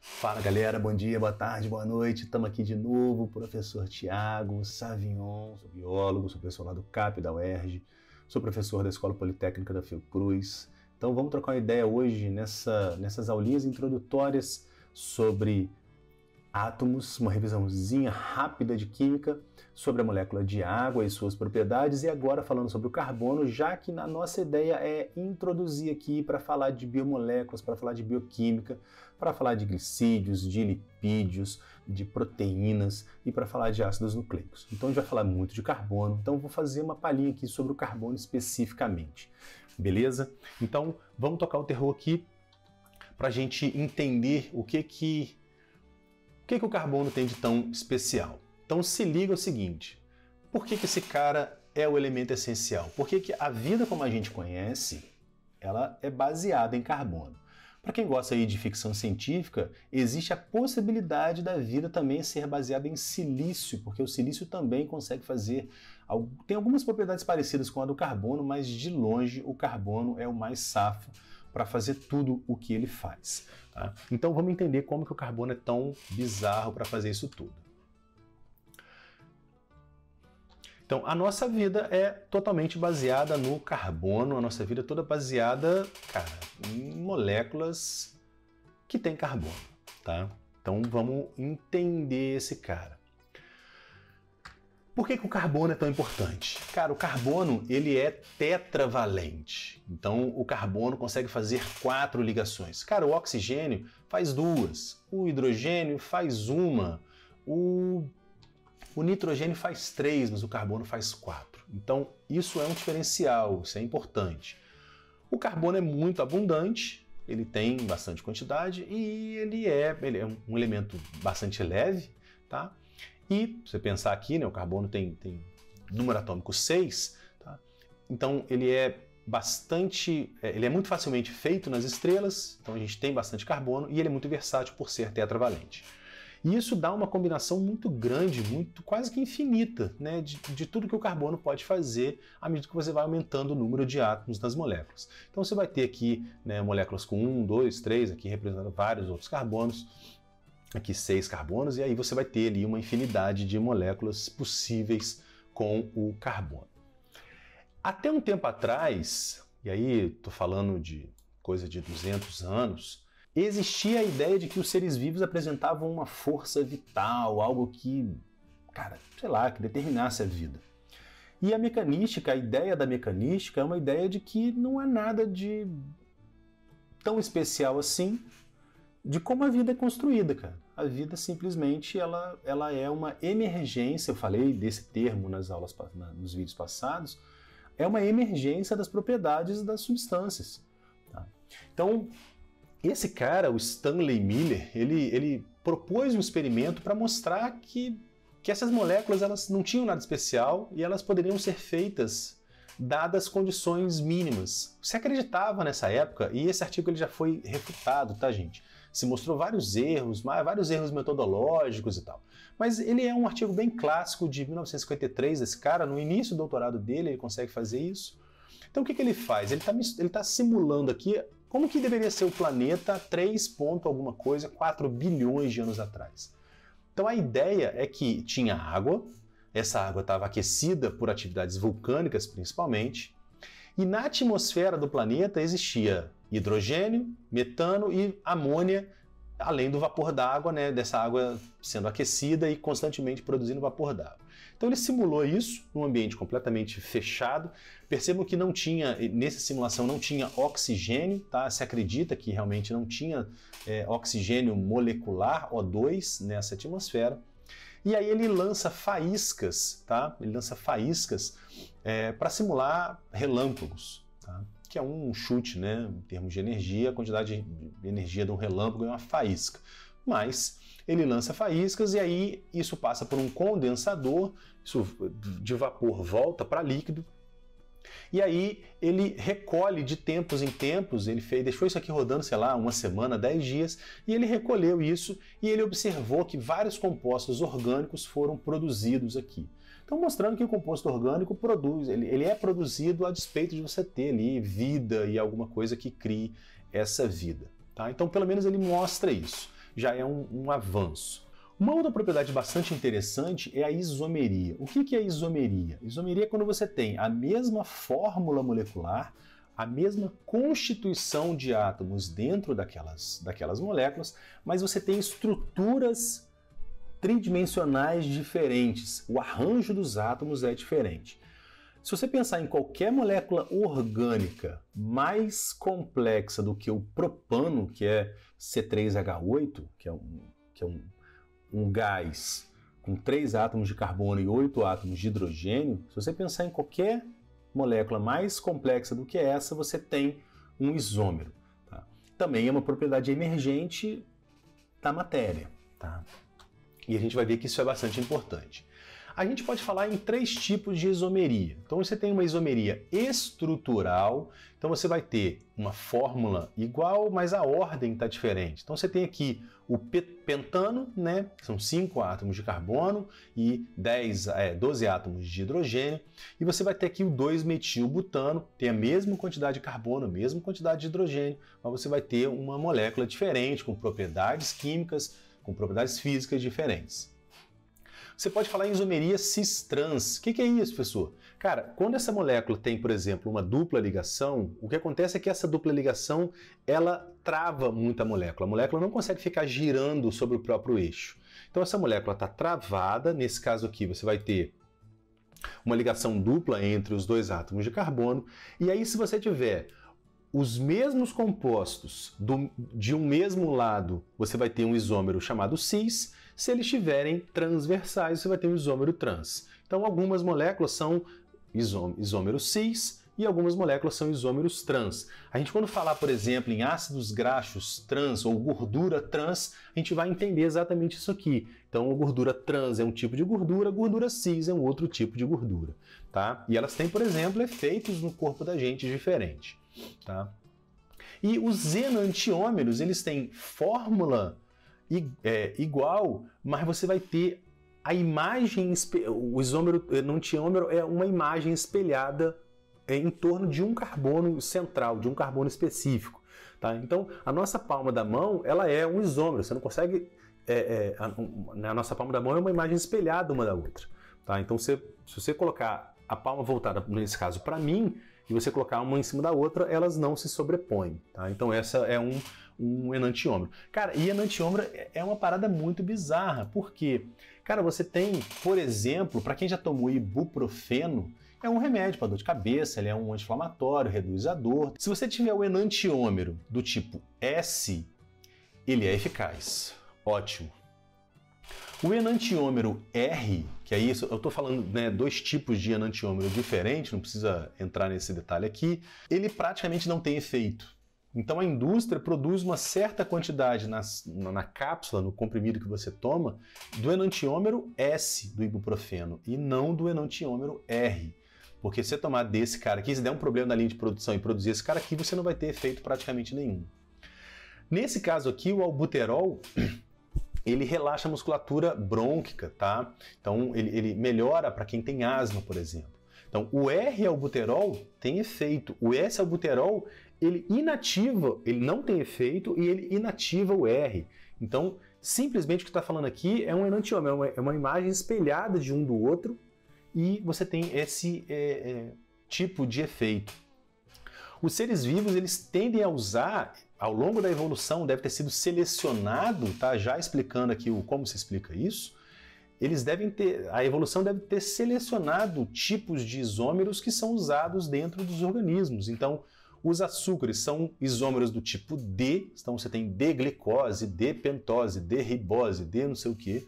Fala galera, bom dia, boa tarde, boa noite. Estamos aqui de novo, professor Tiago Savignon, sou biólogo, sou professor lá do CAP da UERJ, sou professor da Escola Politécnica da Fiocruz. Então vamos trocar uma ideia hoje nessas aulinhas introdutórias sobre átomos, uma revisãozinha rápida de química sobre a molécula de água e suas propriedades, e agora falando sobre o carbono, já que a nossa ideia é introduzir aqui para falar de biomoléculas, para falar de bioquímica, para falar de glicídios, de lipídios, de proteínas e para falar de ácidos nucleicos. Então a gente vai falar muito de carbono, então eu vou fazer uma palhinha aqui sobre o carbono especificamente, beleza? Então vamos tocar o terror aqui para a gente entender o que o carbono tem de tão especial. Então se liga ao seguinte, por que esse cara é o elemento essencial? Porque a vida como a gente conhece, ela é baseada em carbono. Para quem gosta aí de ficção científica, existe a possibilidade da vida também ser baseada em silício, porque o silício também consegue fazer... Tem algumas propriedades parecidas com a do carbono, mas de longe o carbono é o mais safo para fazer tudo o que ele faz. Tá? Então vamos entender como que o carbono é tão bizarro para fazer isso tudo. Então a nossa vida é totalmente baseada no carbono, a nossa vida é toda baseada, cara, em moléculas que têm carbono, tá? Então vamos entender esse cara. Por que o carbono é tão importante? Cara, o carbono ele é tetravalente. Então o carbono consegue fazer 4 ligações. Cara, o oxigênio faz 2, o hidrogênio faz 1, o nitrogênio faz 3, mas o carbono faz 4. Então isso é um diferencial, isso é importante. O carbono é muito abundante, ele tem bastante quantidade e ele é um elemento bastante leve, tá? E se você pensar aqui, né, o carbono tem número atômico 6, tá? Então ele é muito facilmente feito nas estrelas, então a gente tem bastante carbono e ele é muito versátil por ser tetravalente. E isso dá uma combinação muito grande, quase que infinita, né, de tudo que o carbono pode fazer à medida que você vai aumentando o número de átomos das moléculas. Então você vai ter aqui, né, moléculas com 1, 2, 3, aqui representando vários outros carbonos, aqui 6 carbonos, e aí você vai ter ali uma infinidade de moléculas possíveis com o carbono. Até um tempo atrás, e aí estou falando de coisa de 200 anos, existia a ideia de que os seres vivos apresentavam uma força vital, algo que, cara, sei lá, que determinasse a vida. E a ideia da mecanística é uma ideia de que não há nada de tão especial assim de como a vida é construída, cara. A vida simplesmente ela é uma emergência, eu falei desse termo nos vídeos passados, é uma emergência das propriedades das substâncias. Tá? Então, esse cara, o Stanley Miller, ele propôs um experimento para mostrar que essas moléculas elas não tinham nada especial e elas poderiam ser feitas dadas condições mínimas. Se acreditava nessa época, e esse artigo ele já foi refutado, tá, gente? Se mostrou vários erros metodológicos e tal. Mas ele é um artigo bem clássico de 1953 desse cara, no início do doutorado dele ele consegue fazer isso. Então o que ele faz? Ele está simulando aqui como que deveria ser o planeta 3 ponto alguma coisa, 4 bilhões de anos atrás. Então a ideia é que tinha água, essa água estava aquecida por atividades vulcânicas principalmente, e na atmosfera do planeta existia hidrogênio, metano e amônia, além do vapor d'água, né, dessa água sendo aquecida e constantemente produzindo vapor d'água. Então ele simulou isso num ambiente completamente fechado. Percebam que nessa simulação não tinha oxigênio, tá? Se acredita que realmente não tinha oxigênio molecular, O2, nessa atmosfera. E aí ele lança faíscas, tá? Ele lança faíscas para simular relâmpagos, tá? Que é um chute, né? Em termos de energia, a quantidade de energia de um relâmpago é uma faísca. Mas ele lança faíscas e aí isso passa por um condensador, isso de vapor volta para líquido. E aí ele recolhe de tempos em tempos, ele deixou isso aqui rodando, sei lá, uma semana, 10 dias, e ele recolheu isso e ele observou que vários compostos orgânicos foram produzidos aqui. Então mostrando que o composto orgânico ele é produzido a despeito de você ter ali vida e alguma coisa que crie essa vida. Tá? Então pelo menos ele mostra isso. já é um avanço. Uma outra propriedade bastante interessante é a isomeria. O que é isomeria? Isomeria é quando você tem a mesma fórmula molecular, a mesma constituição de átomos dentro daquelas moléculas, mas você tem estruturas tridimensionais diferentes. O arranjo dos átomos é diferente. Se você pensar em qualquer molécula orgânica mais complexa do que o propano, que é C3H8, que é um gás com 3 átomos de carbono e 8 átomos de hidrogênio, se você pensar em qualquer molécula mais complexa do que essa, você tem um isômero. Tá? Também é uma propriedade emergente da matéria. Tá? E a gente vai ver que isso é bastante importante. A gente pode falar em 3 tipos de isomeria. Então você tem uma isomeria estrutural, então você vai ter uma fórmula igual, mas a ordem está diferente. Então você tem aqui o pentano, né? São 5 átomos de carbono e 12 átomos de hidrogênio. E você vai ter aqui o 2-metilbutano, tem a mesma quantidade de carbono, a mesma quantidade de hidrogênio, mas você vai ter uma molécula diferente, com propriedades químicas, com propriedades físicas diferentes. Você pode falar em isomeria cis-trans. O que é isso, professor? Cara, quando essa molécula tem, por exemplo, uma dupla ligação, o que acontece é que essa dupla ligação, ela trava muito a molécula. A molécula não consegue ficar girando sobre o próprio eixo. Então essa molécula está travada. Nesse caso aqui, você vai ter uma ligação dupla entre os 2 átomos de carbono. E aí, se você tiver os mesmos compostos de um mesmo lado, você vai ter um isômero chamado cis. Se eles estiverem transversais, você vai ter um isômero trans. Então, algumas moléculas são isômeros cis e algumas moléculas são isômeros trans. A gente, quando falar, por exemplo, em ácidos graxos trans ou gordura trans, a gente vai entender exatamente isso aqui. Então, a gordura trans é um tipo de gordura cis é um outro tipo de gordura. Tá? E elas têm, por exemplo, efeitos no corpo da gente diferentes. Tá? E os enantiômeros, eles têm fórmula igual, mas você vai ter a imagem, o isômero enantiômero é uma imagem espelhada em torno de um carbono central, de um carbono específico. Tá? Então, a nossa palma da mão, ela é um isômero, você não consegue... a nossa palma da mão é uma imagem espelhada uma da outra. Tá? Então, se você colocar a palma voltada, nesse caso, para mim, e você colocar uma em cima da outra, elas não se sobrepõem. Tá? Então, essa é um enantiômero. Cara, e enantiômero é uma parada muito bizarra, porque, cara, você tem, por exemplo, para quem já tomou ibuprofeno, é um remédio para dor de cabeça, ele é um anti-inflamatório, reduz a dor. Se você tiver o enantiômero do tipo S, ele é eficaz. Ótimo. O enantiômero R, que é isso, eu estou falando, né, 2 tipos de enantiômero diferentes, não precisa entrar nesse detalhe aqui, ele praticamente não tem efeito. Então a indústria produz uma certa quantidade na cápsula, no comprimido que você toma, do enantiômero S do ibuprofeno e não do enantiômero R. Porque se você tomar desse cara aqui, se der um problema na linha de produção e produzir esse cara aqui, você não vai ter efeito praticamente nenhum. Nesse caso aqui, o albuterol, ele relaxa a musculatura brônquica, tá? Então ele melhora para quem tem asma, por exemplo. Então o R-albuterol tem efeito, o S-albuterol ele inativa, ele não tem efeito e ele inativa o R. Então, simplesmente o que está falando aqui é um enantiômero, é uma imagem espelhada de um do outro e você tem esse tipo de efeito. Os seres vivos, eles tendem a usar, ao longo da evolução, deve ter sido selecionado, tá? Já explicando aqui como se explica isso, a evolução deve ter selecionado tipos de isômeros que são usados dentro dos organismos. Então, os açúcares são isômeros do tipo D, então você tem D-glicose, D-pentose, D-ribose, D não sei o quê.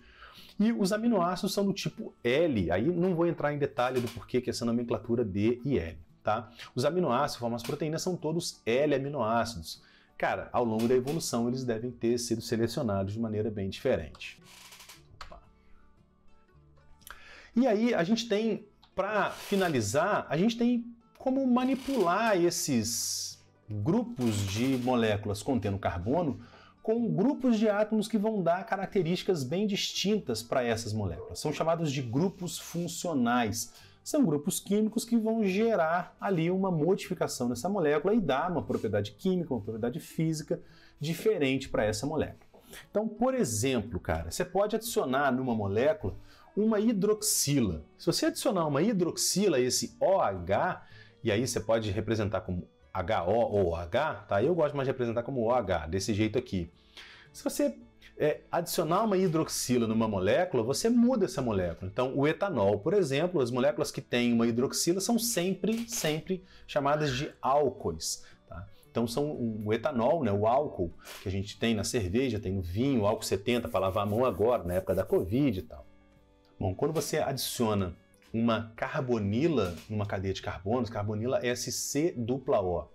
E os aminoácidos são do tipo L, aí não vou entrar em detalhe do porquê que essa nomenclatura D e L. Tá? Os aminoácidos, como as proteínas, são todos L-aminoácidos. Cara, ao longo da evolução eles devem ter sido selecionados de maneira bem diferente. Opa. E aí a gente tem, para finalizar, a gente tem como manipular esses grupos de moléculas contendo carbono com grupos de átomos que vão dar características bem distintas para essas moléculas. São chamados de grupos funcionais. São grupos químicos que vão gerar ali uma modificação nessa molécula e dar uma propriedade química, uma propriedade física diferente para essa molécula. Então, por exemplo, cara, você pode adicionar numa molécula uma hidroxila. Se você adicionar uma hidroxila, esse OH, e aí você pode representar como HO ou OH, tá? Eu gosto mais de representar como OH, desse jeito aqui. Se você adicionar uma hidroxila numa molécula, você muda essa molécula. Então, o etanol, por exemplo, as moléculas que têm uma hidroxila são sempre chamadas de álcoois. Tá? Então, são o etanol, né, o álcool que a gente tem na cerveja, tem no vinho, o álcool 70 para lavar a mão agora, na época da Covid e tal. Bom, quando você adiciona uma carbonila numa cadeia de carbonos, carbonila SC-O,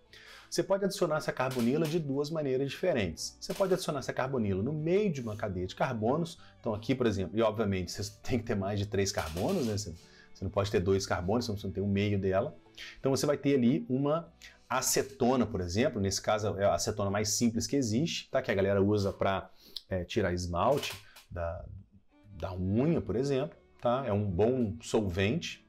você pode adicionar essa carbonila de duas maneiras diferentes. Você pode adicionar essa carbonila no meio de uma cadeia de carbonos. Então aqui, por exemplo, e obviamente você tem que ter mais de 3 carbonos, né? Você não pode ter 2 carbonos, senão você não tem o meio dela. Então você vai ter ali uma acetona, por exemplo. Nesse caso é a acetona mais simples que existe, tá? Que a galera usa para tirar esmalte da unha, por exemplo. Tá? É um bom solvente.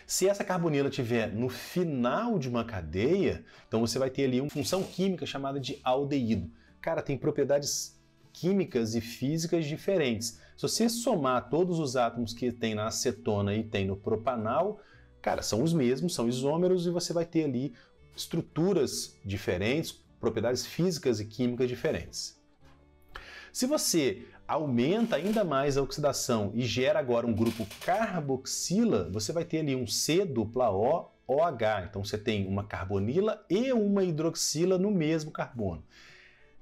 Se essa carbonila estiver no final de uma cadeia, então você vai ter ali uma função química chamada de aldeído. Cara, tem propriedades químicas e físicas diferentes. Se você somar todos os átomos que tem na acetona e tem no propanal, cara, são os mesmos, são isômeros, e você vai ter ali estruturas diferentes, propriedades físicas e químicas diferentes. Se você aumenta ainda mais a oxidação e gera agora um grupo carboxila, você vai ter ali um C-O-OH. Então você tem uma carbonila e uma hidroxila no mesmo carbono.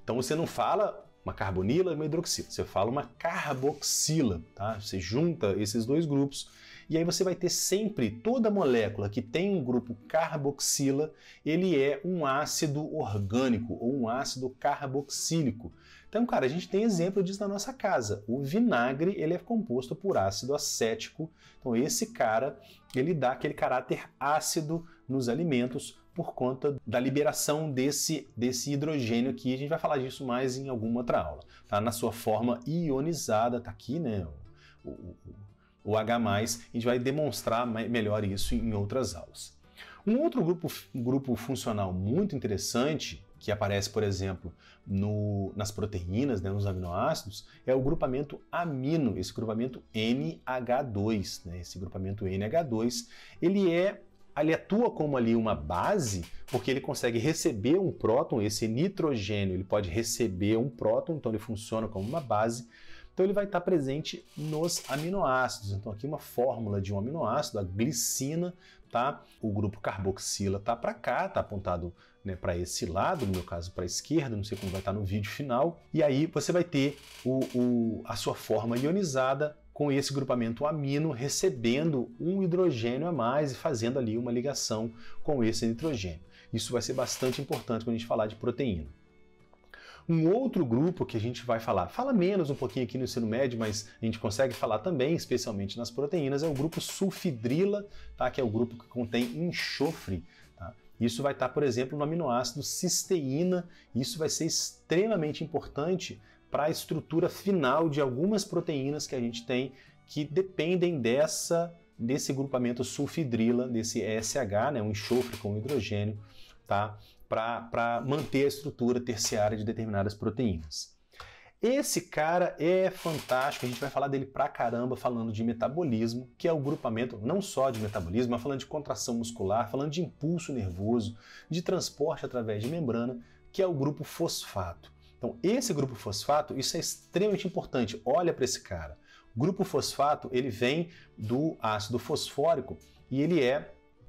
Então você não fala uma carbonila e uma hidroxila, você fala uma carboxila, tá? Você junta esses dois grupos e aí você vai ter sempre, toda molécula que tem um grupo carboxila, ele é um ácido orgânico ou um ácido carboxílico. Então, cara, a gente tem exemplo disso na nossa casa. O vinagre, ele é composto por ácido acético. Então, esse cara, ele dá aquele caráter ácido nos alimentos por conta da liberação desse hidrogênio aqui. A gente vai falar disso mais em alguma outra aula. Tá? Na sua forma ionizada, tá aqui, né? O H+, a gente vai demonstrar melhor isso em outras aulas. Um outro grupo funcional muito interessante, que aparece, por exemplo, nas proteínas, né, nos aminoácidos, é o grupamento amino, esse grupamento NH2. Né, esse grupamento NH2, ele atua como ali uma base, porque ele consegue receber um próton, esse nitrogênio, ele pode receber um próton, então ele funciona como uma base. Então ele vai estar presente nos aminoácidos. Então aqui uma fórmula de um aminoácido, a glicina, tá? O grupo carboxila tá para cá, tá apontado, né, para esse lado, no meu caso para a esquerda, não sei como vai estar no vídeo final. E aí você vai ter a sua forma ionizada com esse grupamento amino recebendo um hidrogênio a mais e fazendo ali uma ligação com esse nitrogênio. Isso vai ser bastante importante quando a gente falar de proteína. Um outro grupo que a gente vai fala menos um pouquinho aqui no ensino médio, mas a gente consegue falar também, especialmente nas proteínas, é o grupo sulfidrila, tá? Que é o grupo que contém enxofre. Tá? Isso vai estar, por exemplo, no aminoácido cisteína. Isso vai ser extremamente importante para a estrutura final de algumas proteínas que a gente tem que dependem desse grupamento sulfidrila, desse ESH, né? Um enxofre com hidrogênio, tá? Para manter a estrutura terciária de determinadas proteínas. Esse cara é fantástico, a gente vai falar dele pra caramba falando de metabolismo, que é o grupamento não só de metabolismo, mas falando de contração muscular, falando de impulso nervoso, de transporte através de membrana, que é o grupo fosfato. Então, esse grupo fosfato, isso é extremamente importante. Olha para esse cara. O grupo fosfato, ele vem do ácido fosfórico e ele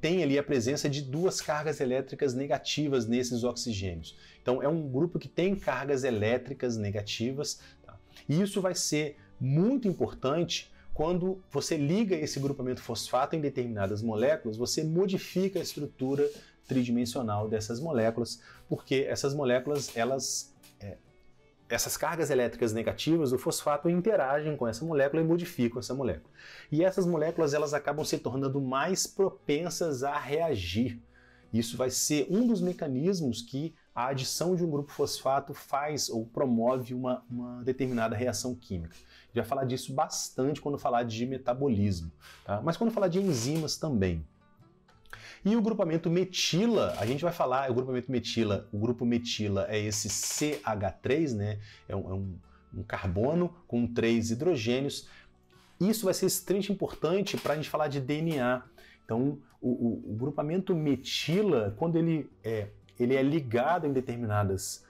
tem ali a presença de duas cargas elétricas negativas nesses oxigênios. Então é um grupo que tem cargas elétricas negativas, tá? E isso vai ser muito importante quando você liga esse grupamento fosfato em determinadas moléculas, você modifica a estrutura tridimensional dessas moléculas, porque essas moléculas, essas cargas elétricas negativas do fosfato interagem com essa molécula e modificam essa molécula. E essas moléculas elas acabam se tornando mais propensas a reagir. Isso vai ser um dos mecanismos que a adição de um grupo fosfato faz ou promove uma determinada reação química. A gente vai falar disso bastante quando falar de metabolismo, tá? Mas quando falar de enzimas também. E o grupamento metila, a gente vai falar, o grupamento metila, o grupo metila é esse CH3, né? É um carbono com 3 hidrogênios. Isso vai ser extremamente importante para a gente falar de DNA. Então, o grupamento metila, quando ele é ligado em determinadas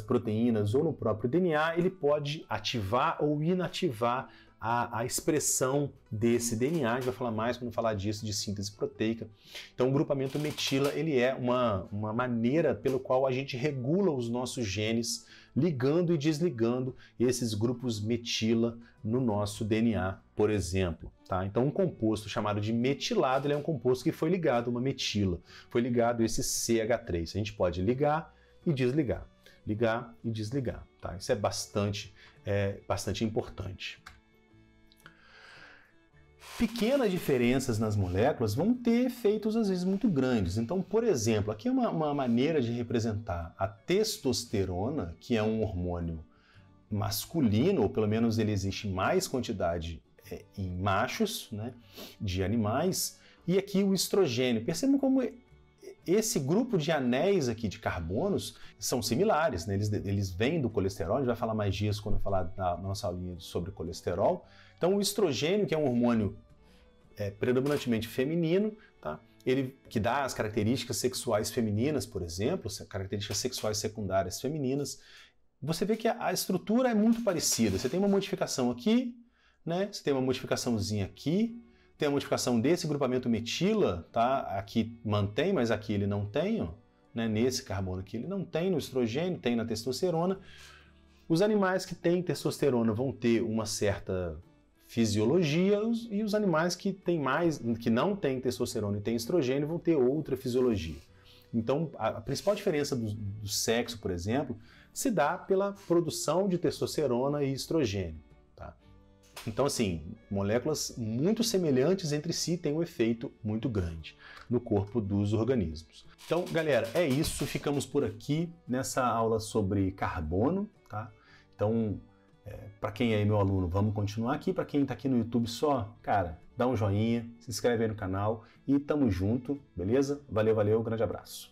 proteínas ou no próprio DNA, ele pode ativar ou inativar a expressão desse DNA. A gente vai falar mais quando falar disso, de síntese proteica. Então, o grupamento metila, ele é uma maneira pelo qual a gente regula os nossos genes, ligando e desligando esses grupos metila no nosso DNA, por exemplo. Tá? Então, um composto chamado de metilado, ele é um composto que foi ligado a uma metila, foi ligado a esse CH3. A gente pode ligar e desligar, ligar e desligar. Tá? Isso é bastante importante. Pequenas diferenças nas moléculas vão ter efeitos, às vezes, muito grandes. Então, por exemplo, aqui é uma maneira de representar a testosterona, que é um hormônio masculino, ou pelo menos ele existe em mais quantidade em machos, né, de animais, e aqui o estrogênio. Percebam como esse grupo de anéis aqui de carbonos são similares, né? Eles vêm do colesterol, a gente vai falar mais disso quando eu falar na nossa aulinha sobre colesterol. Então, o estrogênio, que é um hormônio predominantemente feminino, tá? Ele que dá as características sexuais femininas, por exemplo, características sexuais secundárias femininas. Você vê que a estrutura é muito parecida. Você tem uma modificação aqui, né? Você tem uma modificaçãozinha aqui, tem a modificação desse grupamento metila, tá? Aqui mantém, mas aqui ele não tem, ó, né? Nesse carbono aqui ele não tem, no estrogênio, tem na testosterona. Os animais que têm testosterona vão ter uma certa fisiologia e os animais que não têm testosterona e têm estrogênio vão ter outra fisiologia. Então, a principal diferença do sexo, por exemplo, se dá pela produção de testosterona e estrogênio. Tá? Então, assim, moléculas muito semelhantes entre si têm um efeito muito grande no corpo dos organismos. Então, galera, é isso. Ficamos por aqui nessa aula sobre carbono. Tá? Então, para quem é meu aluno, vamos continuar aqui. Para quem está aqui no YouTube só, cara, dá um joinha, se inscreve aí no canal e tamo junto, beleza? Valeu, valeu, grande abraço.